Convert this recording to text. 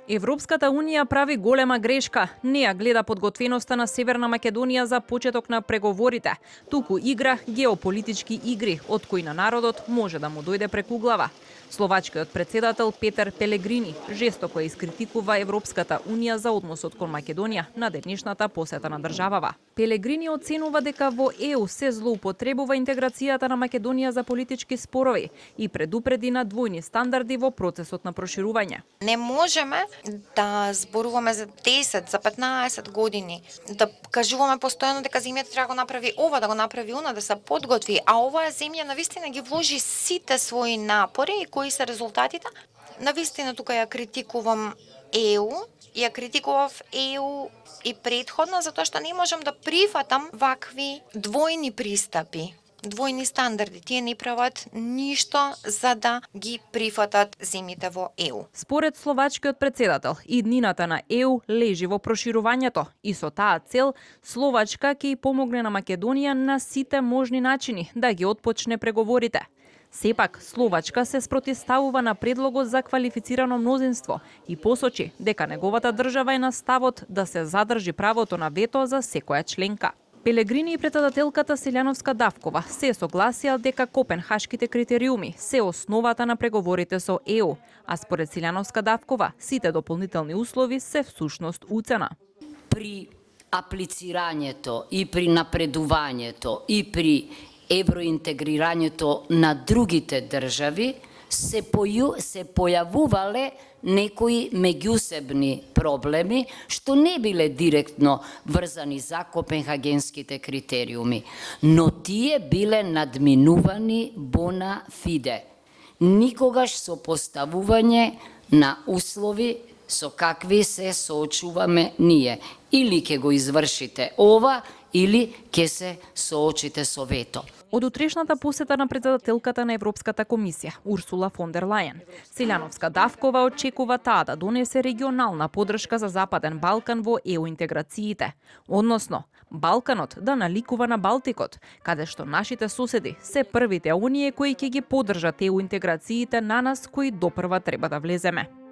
Европската унија прави голема грешка. Не ја гледа подготвеноста на Северна Македонија за почеток на преговорите, туку игра геополитички игри, од кои на народот може да му дојде преку глава. Словачкиот председател Петер Пелегрини жестоко искритикува Европската унија за односот кон Македонија на денешната посета на државава. Пелегрини оценува дека во ЕУ се злоупотребува интеграцијата на Македонија за политички спорови и предупреди на двојни стандарди во процесот на проширување. Не можеме да зборуваме за 10, за 15 години, да кажуваме постојано дека земјата треба да го направи ова, да го направи она, да се подготви, а оваа земја навистина ги вложи сите своји напори и кои се резултатите. Навистина тука ја критикувам ЕУ, ја критикував ЕУ и претходно, затоа што не можам да прифатам вакви двојни пристапи, двојни стандарди. Тие не прават ништо за да ги прифатат земјите во ЕУ. Според словачкиот председател, иднината на ЕУ лежи во проширувањето и со таа цел Словачка ќе и помогне на Македонија на сите можни начини да ги отпочне преговорите. Сепак, Словачка се спротивставува на предлогот за квалифицирано мнозинство и посочи дека неговата држава е на ставот да се задржи правото на вето за секоја членка. Пелегрини и председателката Селјановска Давкова се согласија дека копенхашките критериуми се основата на преговорите со ЕУ, а според Селјановска Давкова сите дополнителни услови се всушност уцена. При аплицирањето и при напредувањето и при евроинтегрирањето на другите држави се појавувале некои меѓусебни проблеми што не биле директно врзани за копенхагенските критериуми, но тие биле надминувани bona fide. Никогаш со поставување на услови со какви се соочуваме ние. Или ќе го извршите ова, или ќе се соочите со вето. Од утрешната посета на председателката на Европската комисија, Урсула фон дер Лајен, Селјановска Давкова очекува таа да донесе регионална поддршка за Западен Балкан во ЕУ интеграциите, односно Балканот да наликува на Балтикот, каде што нашите соседи се првите оние кои ќе ги поддржат ЕУ интеграциите на нас кои допрва треба да влеземе.